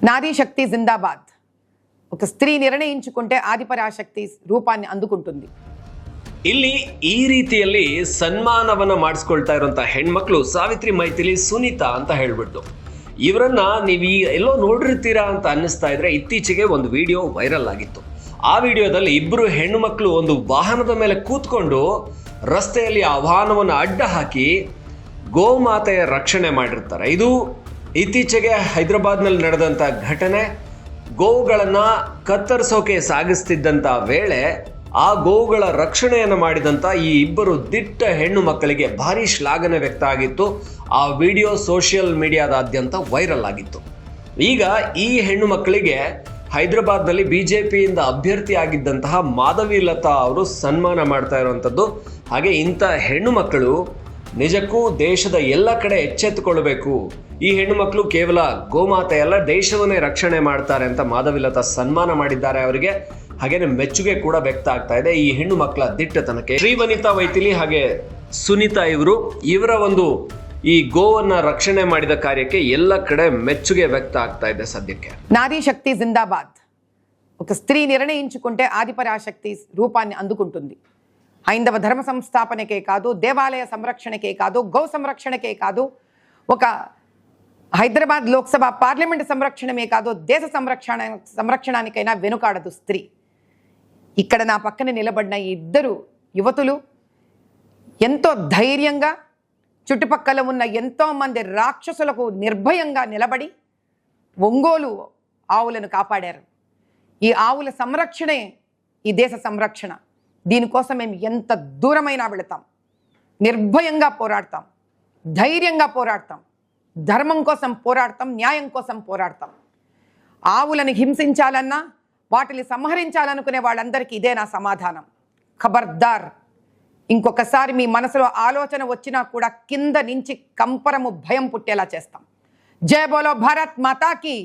నారీ శక్తి జిందాబాద్. ఒక స్త్రీ నిర్ణయించుకుంటే ఆదిపరాశక్తి రూపాన్ని అందుకుంటుంది. ಇಲ್ಲಿ ಈ ರೀತಿಯಲ್ಲಿ ಸನ್ಮಾನವನ್ನ ಮಾಡಿಸ್ಕೊಳ್ತಾ ಇರುವಂತ ಹೆಣ್ಮಕ್ಳು ಸಾವಿತ್ರಿ ಮೈಥಿಲಿ ಸುನೀತಾ ಅಂತ ಹೇಳ್ಬಿಟ್ಟು ಇವರನ್ನ ನೀವು ಎಲ್ಲೋ ನೋಡಿರ್ತೀರಾ ಅಂತ ಅನ್ನಿಸ್ತಾ ಇದ್ರೆ ಇತ್ತೀಚೆಗೆ ಒಂದು ವಿಡಿಯೋ ವೈರಲ್ ಆಗಿತ್ತು. ಆ ವಿಡಿಯೋದಲ್ಲಿ ಇಬ್ಬರು ಹೆಣ್ಣು ಮಕ್ಕಳು ಒಂದು ವಾಹನದ ಮೇಲೆ ಕೂತ್ಕೊಂಡು ರಸ್ತೆಯಲ್ಲಿ ಆ ವಾಹನವನ್ನು ಅಡ್ಡ ಹಾಕಿ ಗೋಮಾತೆಯ ರಕ್ಷಣೆ ಮಾಡಿರ್ತಾರೆ. ಇದು ಇತ್ತೀಚೆಗೆ ಹೈದರಾಬಾದ್ನಲ್ಲಿ ನಡೆದಂಥ ಘಟನೆ. ಗೋವುಗಳನ್ನು ಕತ್ತರಿಸೋಕೆ ಸಾಗಿಸ್ತಿದ್ದಂಥ ವೇಳೆ ಆ ಗೋವುಗಳ ರಕ್ಷಣೆಯನ್ನು ಮಾಡಿದಂಥ ಈ ಇಬ್ಬರು ದಿಟ್ಟ ಹೆಣ್ಣು ಮಕ್ಕಳಿಗೆ ಭಾರಿ ಶ್ಲಾಘನೆ ವ್ಯಕ್ತ ಆಗಿತ್ತು. ಆ ವಿಡಿಯೋ ಸೋಷಿಯಲ್ ಮೀಡಿಯಾದಾದ್ಯಂತ ವೈರಲ್ ಆಗಿತ್ತು. ಈಗ ಈ ಹೆಣ್ಣು ಮಕ್ಕಳಿಗೆ ಹೈದರಾಬಾದ್ನಲ್ಲಿ ಬಿಜೆಪಿಯಿಂದ ಅಭ್ಯರ್ಥಿ ಆಗಿದ್ದಂತಹ ಮಾಧವಿ ಲತಾ ಅವರು ಸನ್ಮಾನ ಮಾಡ್ತಾ ಇರುವಂಥದ್ದು. ಹಾಗೆ ಇಂಥ ಹೆಣ್ಣು ಮಕ್ಕಳು ನಿಜಕ್ಕೂ ದೇಶದ ಎಲ್ಲ ಕಡೆ ಎಚ್ಚೆತ್ತುಕೊಳ್ಬೇಕು. ಈ ಹೆಣ್ಣು ಮಕ್ಕಳು ಕೇವಲ ಗೋಮಾತೆ ಅಲ್ಲ, ದೇಶವನ್ನೇ ರಕ್ಷಣೆ ಮಾಡ್ತಾರೆ ಅಂತ ಮಾಧವಿ ಲತಾ ಸನ್ಮಾನ ಮಾಡಿದ್ದಾರೆ ಅವರಿಗೆ. ಹಾಗೇನೆ ಮೆಚ್ಚುಗೆ ಕೂಡ ವ್ಯಕ್ತ ಆಗ್ತಾ ಇದೆ ಈ ಹೆಣ್ಣು ಮಕ್ಕಳ ದಿಟ್ಟತನಕ್ಕೆ. ಶ್ರೀವನಿತಾ ಮೈಥಿಲಿ ಹಾಗೆ ಸುನೀತಾ ಇವರ ಒಂದು ಈ ಗೋವನ್ನ ರಕ್ಷಣೆ ಮಾಡಿದ ಕಾರ್ಯಕ್ಕೆ ಎಲ್ಲ ಕಡೆ ಮೆಚ್ಚುಗೆ ವ್ಯಕ್ತ ಆಗ್ತಾ ಇದೆ ಸದ್ಯಕ್ಕೆ. నారీ శక్తి జిందాబాద్. ఒక స్త్రీ నిర్ణయించుకుంటే ఆదిపరాశక్తి రూపాన్ని అందుకుంటుంది. హైందవ ధర్మ సంస్థాపనకే కాదు, దేవాలయ సంరక్షణకే కాదు, గో సంరక్షణకే కాదు, ఒక హైదరాబాద్ లోక్సభ పార్లమెంట్ సంరక్షణమే కాదు, దేశ సంరక్షణానికైనా వెనుకాడదు స్త్రీ. ఇక్కడ నా పక్కన నిలబడిన ఈ ఇద్దరు యువతులు ఎంతో ధైర్యంగా చుట్టుపక్కల ఉన్న ఎంతోమంది రాక్షసులకు నిర్భయంగా నిలబడి ఒంగోలు ఆవులను కాపాడారు. ఈ ఆవుల సంరక్షణే ఈ దేశ సంరక్షణ. దీనికోసం మేము ఎంత దూరమైనా వెళతాం, నిర్భయంగా పోరాడతాం, ధైర్యంగా పోరాడతాం, ధర్మం కోసం పోరాడతాం, న్యాయం కోసం పోరాడతాం. ఆవులను హింసించాలన్నా, వాటిని సంహరించాలనుకునే వాళ్ళందరికీ ఇదే నా సమాధానం. ఖబర్దార్, ఇంకొకసారి మీ మనసులో ఆలోచన వచ్చినా కూడా కింద నుంచి కంపరము భయం పుట్టేలా చేస్తాం. జై బోలో భారత్ మాతాకి.